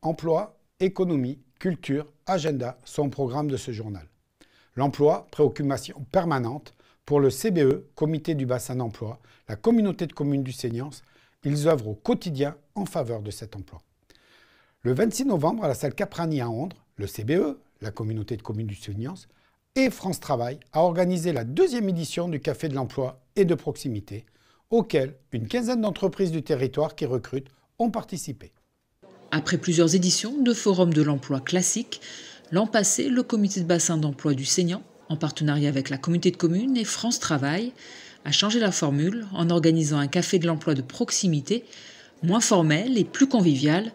Emploi, économie, culture, agenda sont au programme de ce journal. L'emploi, préoccupation permanente pour le CBE, Comité du bassin d'emploi, la communauté de communes du Seignance, ils œuvrent au quotidien en faveur de cet emploi. Le 26 novembre, à la salle Caprani à Ondres, le CBE, la communauté de communes du Seignance, et France Travail a organisé la 2e édition du Café de l'emploi et de proximité, auquel une quinzaine d'entreprises du territoire qui recrutent ont participé. Après plusieurs éditions de Forum de l'emploi classique, l'an passé, le comité de bassin d'emploi du Seignant, en partenariat avec la communauté de communes et France Travail, a changé la formule en organisant un café de l'emploi de proximité, moins formel et plus convivial,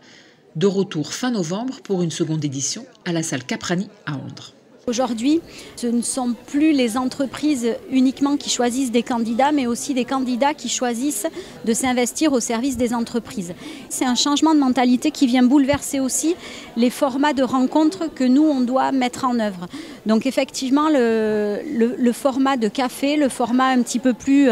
de retour fin novembre pour une seconde édition à la salle Caprani à Ondres. Aujourd'hui, ce ne sont plus les entreprises uniquement qui choisissent des candidats, mais aussi des candidats qui choisissent de s'investir au service des entreprises. C'est un changement de mentalité qui vient bouleverser aussi les formats de rencontres que nous, on doit mettre en œuvre. Donc effectivement, le format de café, le format un petit peu plus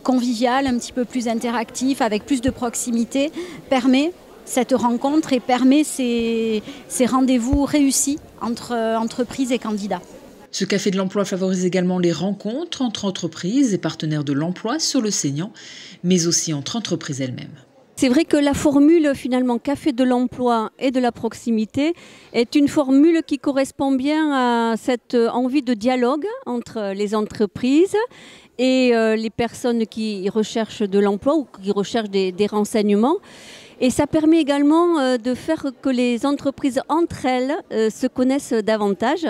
convivial, un petit peu plus interactif, avec plus de proximité, permet cette rencontre et permet ces rendez-vous réussis entre entreprises et candidats. Ce café de l'emploi favorise également les rencontres entre entreprises et partenaires de l'emploi sur le Seignant, mais aussi entre entreprises elles-mêmes. C'est vrai que la formule finalement café de l'emploi et de la proximité est une formule qui correspond bien à cette envie de dialogue entre les entreprises et les personnes qui recherchent de l'emploi ou qui recherchent des renseignements. Et ça permet également de faire que les entreprises entre elles se connaissent davantage.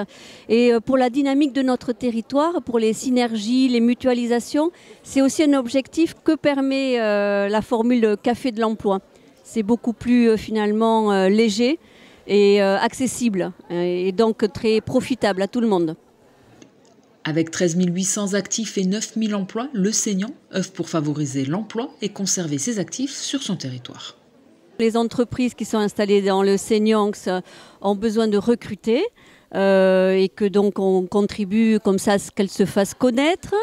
Et pour la dynamique de notre territoire, pour les synergies, les mutualisations, c'est aussi un objectif que permet la formule café de l'emploi. C'est beaucoup plus finalement léger et accessible et donc très profitable à tout le monde. Avec 13 800 actifs et 9 000 emplois, le Seignant œuvre pour favoriser l'emploi et conserver ses actifs sur son territoire. Les entreprises qui sont installées dans le Seignance ont besoin de recruter et que donc on contribue comme ça à ce qu'elles se fassent connaître,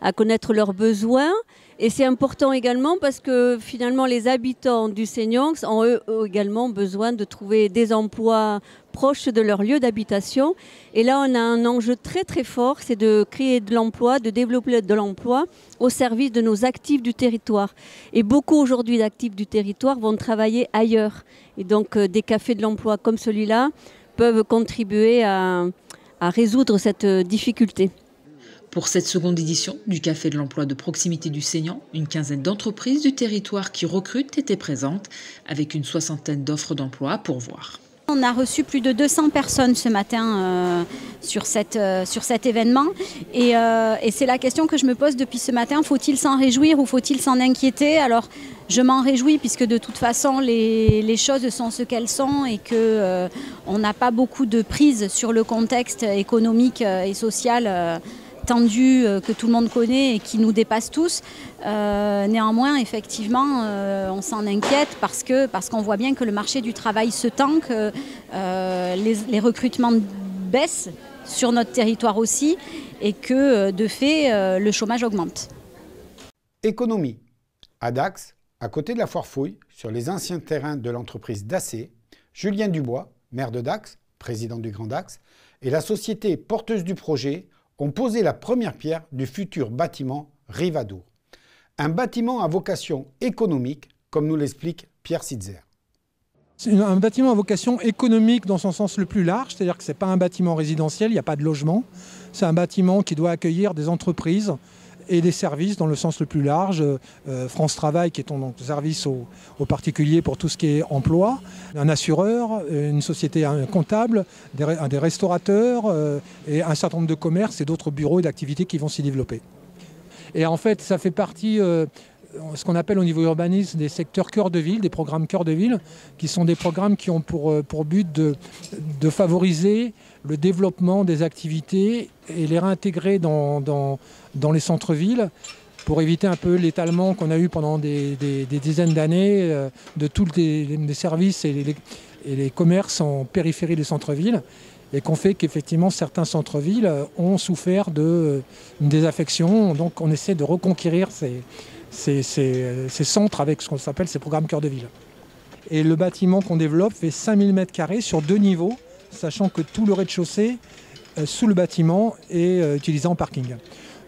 à connaître leurs besoins. Et c'est important également parce que finalement les habitants du Seignance ont eux également besoin de trouver des emplois proches de leur lieu d'habitation. Et là on a un enjeu très très fort, c'est de créer de l'emploi, de développer de l'emploi au service de nos actifs du territoire. Et beaucoup aujourd'hui d'actifs du territoire vont travailler ailleurs. Et donc des cafés de l'emploi comme celui-là peuvent contribuer à résoudre cette difficulté. Pour cette seconde édition du Café de l'emploi de proximité du Seignant, une quinzaine d'entreprises du territoire qui recrutent étaient présentes avec une 60aine d'offres d'emploi à pourvoir. On a reçu plus de 200 personnes ce matin sur cet événement et c'est la question que je me pose depuis ce matin. Faut-il s'en réjouir ou faut-il s'en inquiéter? Alors je m'en réjouis puisque de toute façon les choses sont ce qu'elles sont et qu'on n'a pas beaucoup de prise sur le contexte économique et social tendu que tout le monde connaît et qui nous dépasse tous. Néanmoins, effectivement, on s'en inquiète parce qu'on voit bien que le marché du travail se tend, que les recrutements baissent sur notre territoire aussi et que, de fait, le chômage augmente. Économie. À Dax, à côté de la foire Fouille, sur les anciens terrains de l'entreprise Dacé, Julien Dubois, maire de Dax, président du Grand Dax, et la société porteuse du projet ont posé la première pierre du futur bâtiment Rivadour. Un bâtiment à vocation économique, comme nous l'explique Pierre Sitzer. C'est un bâtiment à vocation économique dans son sens le plus large, c'est-à-dire que ce n'est pas un bâtiment résidentiel, il n'y a pas de logement. C'est un bâtiment qui doit accueillir des entreprises et des services dans le sens le plus large. France Travail qui est donc service aux particuliers pour tout ce qui est emploi, un assureur, une société comptable, des restaurateurs et un certain nombre de commerces et d'autres bureaux et d'activités qui vont s'y développer. Et en fait, ça fait partie, ce qu'on appelle au niveau urbanisme, des secteurs cœur de ville, des programmes cœur de ville, qui sont des programmes qui ont pour but de favoriser le développement des activités et les réintégrer dans les centres-villes pour éviter un peu l'étalement qu'on a eu pendant des dizaines d'années de tous les services et les commerces en périphérie des centres-villes et qu'on fait qu'effectivement certains centres-villes ont souffert d'une désaffection. Donc on essaie de reconquérir ces centres avec ce qu'on appelle ces programmes cœur de ville. Et le bâtiment qu'on développe fait 5000 m² sur 2 niveaux, sachant que tout le rez-de-chaussée sous le bâtiment est utilisé en parking.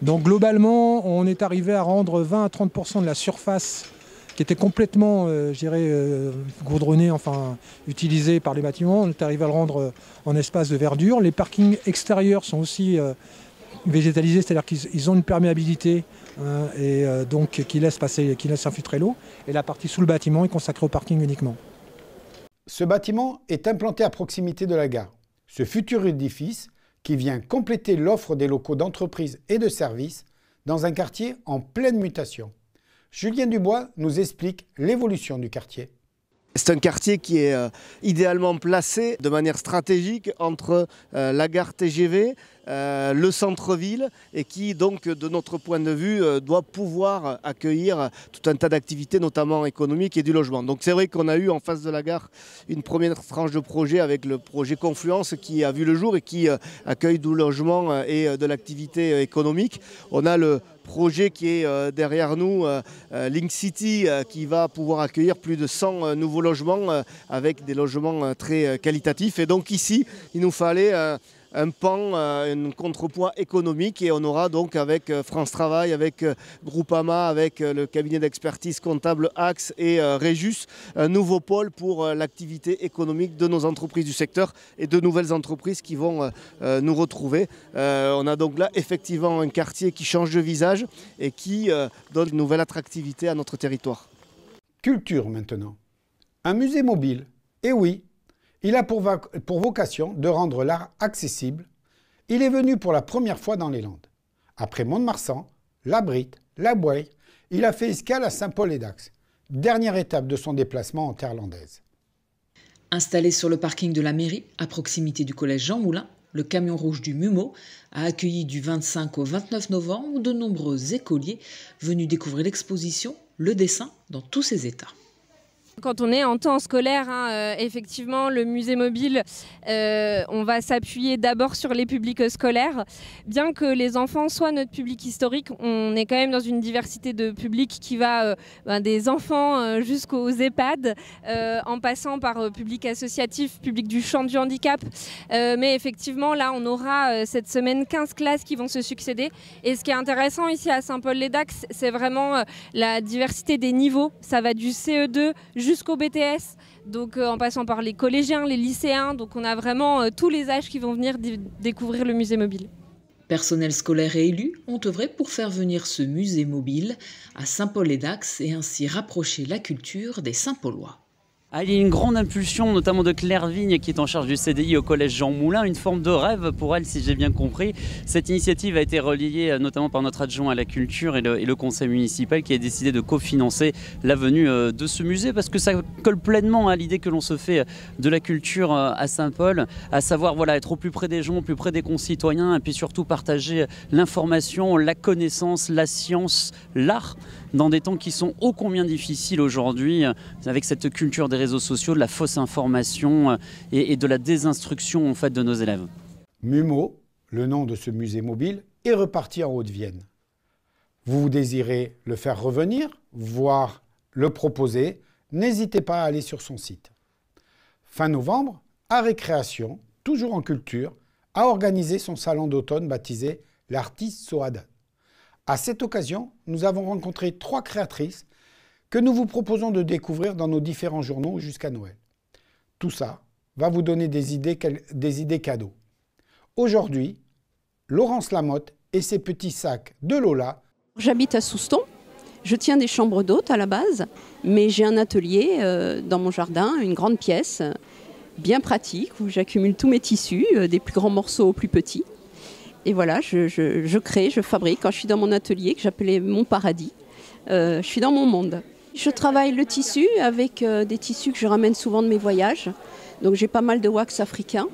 Donc globalement, on est arrivé à rendre 20 à 30% de la surface qui était complètement, goudronnée, enfin utilisée par les bâtiments. On est arrivé à le rendre en espace de verdure. Les parkings extérieurs sont aussi végétalisés, c'est-à-dire qu'ils ont une perméabilité donc qui laisse infiltrer l'eau. Et la partie sous le bâtiment est consacrée au parking uniquement. Ce bâtiment est implanté à proximité de la gare. Ce futur édifice qui vient compléter l'offre des locaux d'entreprise et de services dans un quartier en pleine mutation. Julien Dubois nous explique l'évolution du quartier. C'est un quartier qui est idéalement placé de manière stratégique entre la gare TGV, le centre-ville et qui donc de notre point de vue doit pouvoir accueillir tout un tas d'activités notamment économiques et du logement. Donc c'est vrai qu'on a eu en face de la gare une première tranche de projet avec le projet Confluence qui a vu le jour et qui accueille du logement et de l'activité économique. On a le projet qui est derrière nous, Link City, qui va pouvoir accueillir plus de 100 nouveaux logements avec des logements très qualitatifs. Et donc ici, il nous fallait un pan, un contrepoids économique et on aura donc avec France Travail, avec Groupama, avec le cabinet d'expertise comptable Axe et Régis, un nouveau pôle pour l'activité économique de nos entreprises du secteur et de nouvelles entreprises qui vont nous retrouver. On a donc là effectivement un quartier qui change de visage et qui donne une nouvelle attractivité à notre territoire. Culture maintenant. Un musée mobile, et oui, il a pour vocation de rendre l'art accessible. Il est venu pour la première fois dans les Landes. Après Mont-de-Marsan, La Brite, La Bouille, il a fait escale à Saint-Paul-et-Dax, dernière étape de son déplacement en terre landaise. Installé sur le parking de la mairie, à proximité du collège Jean Moulin, le camion rouge du MUMO a accueilli du 25 au 29 novembre de nombreux écoliers venus découvrir l'exposition Le dessin dans tous ses états. Quand on est en temps scolaire, effectivement, le musée mobile, on va s'appuyer d'abord sur les publics scolaires. Bien que les enfants soient notre public historique, on est quand même dans une diversité de publics qui va des enfants jusqu'aux EHPAD, en passant par public associatif, public du champ du handicap. Mais effectivement, là, on aura cette semaine 15 classes qui vont se succéder. Et ce qui est intéressant ici à Saint-Paul-les-Dax, c'est vraiment la diversité des niveaux. Ça va du CE2 jusqu'au BTS, donc en passant par les collégiens, les lycéens. Donc on a vraiment tous les âges qui vont venir découvrir le musée mobile. Personnel scolaire et élus ont œuvré pour faire venir ce musée mobile à Saint-Paul-et-Dax et ainsi rapprocher la culture des Saint-Paulois. Il y a une grande impulsion, notamment de Claire Vigne, qui est en charge du CDI au collège Jean Moulin, une forme de rêve pour elle, si j'ai bien compris. Cette initiative a été relayée notamment par notre adjoint à la culture et le conseil municipal qui a décidé de cofinancer la venue de ce musée parce que ça colle pleinement à l'idée que l'on se fait de la culture à Saint-Paul, à savoir être au plus près des gens, au plus près des concitoyens et puis surtout partager l'information, la connaissance, la science, l'art dans des temps qui sont ô combien difficiles aujourd'hui avec cette culture des réseaux sociaux, de la fausse information et de la désinstruction en fait de nos élèves. MUMO, le nom de ce musée mobile, est reparti en Haute-Vienne. Vous désirez le faire revenir, voire le proposer, n'hésitez pas à aller sur son site. Fin novembre, Art et Création, toujours en culture, a organisé son salon d'automne baptisé l'Artiste Soad. À cette occasion, nous avons rencontré 3 créatrices que nous vous proposons de découvrir dans nos différents journaux jusqu'à Noël. Tout ça va vous donner des idées cadeaux. Aujourd'hui, Laurence Lamotte et ses petits sacs de Lola. J'habite à Souston, je tiens des chambres d'hôtes à la base, mais j'ai un atelier dans mon jardin, une grande pièce, bien pratique, où j'accumule tous mes tissus, des plus grands morceaux aux plus petits. Et voilà, je crée, je fabrique. Quand je suis dans mon atelier, que j'appelais mon paradis, je suis dans mon monde. Je travaille le tissu avec des tissus que je ramène souvent de mes voyages. Donc j'ai pas mal de wax africain.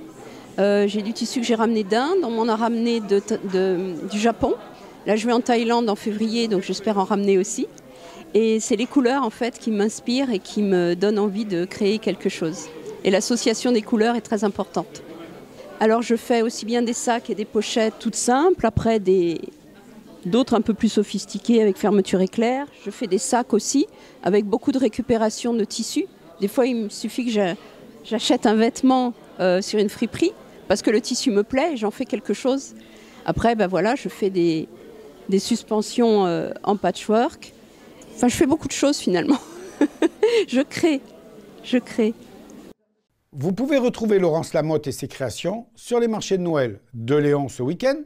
J'ai du tissu que j'ai ramené d'Inde, on m'en a ramené du Japon. Là je vais en Thaïlande en février, donc j'espère en ramener aussi. Et c'est les couleurs en fait qui m'inspirent et qui me donnent envie de créer quelque chose. Et l'association des couleurs est très importante. Alors je fais aussi bien des sacs et des pochettes toutes simples, après d'autres un peu plus sophistiqués avec fermeture éclair. Je fais des sacs aussi avec beaucoup de récupération de tissus Des fois, il me suffit que j'achète un vêtement sur une friperie parce que le tissu me plaît et j'en fais quelque chose. Après, ben voilà, je fais des suspensions en patchwork. Enfin, je fais beaucoup de choses finalement. Je crée. Vous pouvez retrouver Laurence Lamotte et ses créations sur les marchés de Noël de Léon ce week-end,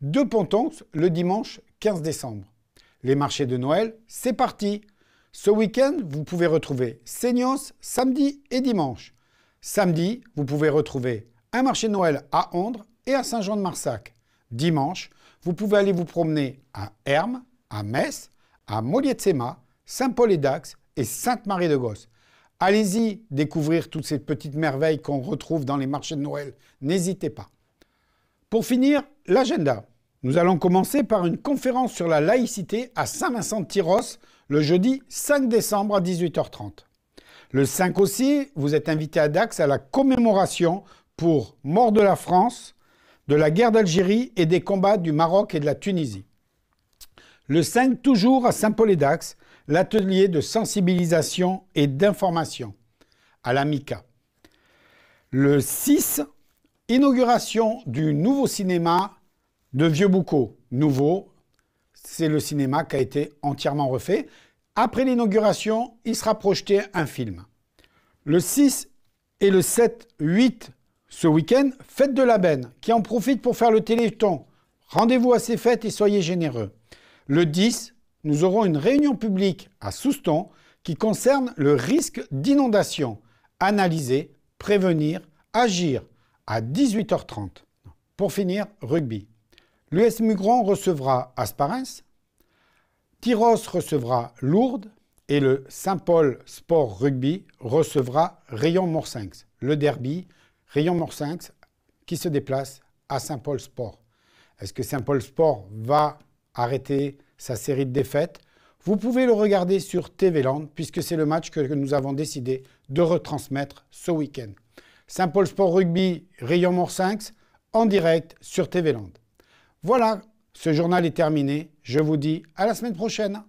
de Pontonx le dimanche 15 décembre. Les marchés de Noël, c'est parti! Ce week-end, vous pouvez retrouver Seignos samedi et dimanche. Samedi, vous pouvez retrouver un marché de Noël à Ondres et à Saint-Jean-de-Marsac. Dimanche, vous pouvez aller vous promener à Hermes, à Metz, à Molietsema, Saint-Paul-et-Dax et Sainte-Marie-de-Gosse. Allez-y découvrir toutes ces petites merveilles qu'on retrouve dans les marchés de Noël. N'hésitez pas. Pour finir, l'agenda. Nous allons commencer par une conférence sur la laïcité à Saint-Vincent-de-Tyrosse le jeudi 5 décembre à 18h30. Le 5 aussi, vous êtes invité à Dax à la commémoration pour Mort de la France, de la guerre d'Algérie et des combats du Maroc et de la Tunisie. Le 5, toujours à Saint-Paul-et-Dax, l'atelier de sensibilisation et d'information à la MICA. Le 6, inauguration du nouveau cinéma de Vieux-Boucau. Nouveau, c'est le cinéma qui a été entièrement refait. Après l'inauguration, il sera projeté un film. Le 6 et le 7, 8, ce week-end, fête de la Benne, qui en profite pour faire le téléthon. Rendez-vous à ces fêtes et soyez généreux. Le 10, nous aurons une réunion publique à Souston qui concerne le risque d'inondation. Analyser, prévenir, agir à 18h30. Pour finir, rugby. L'US Mugron recevra Asparens, Tyrosse recevra Lourdes et le Saint-Paul Sport Rugby recevra Rayon-Morsinx. Le derby, Rayon-Morsinx qui se déplace à Saint-Paul Sport. Est-ce que Saint-Paul Sport va arrêter sa série de défaites? Vous pouvez le regarder sur TV Land puisque c'est le match que nous avons décidé de retransmettre ce week-end. Saint-Paul Sport Rugby, Rayon-Morsinx en direct sur TV Land. Voilà, ce journal est terminé. Je vous dis à la semaine prochaine.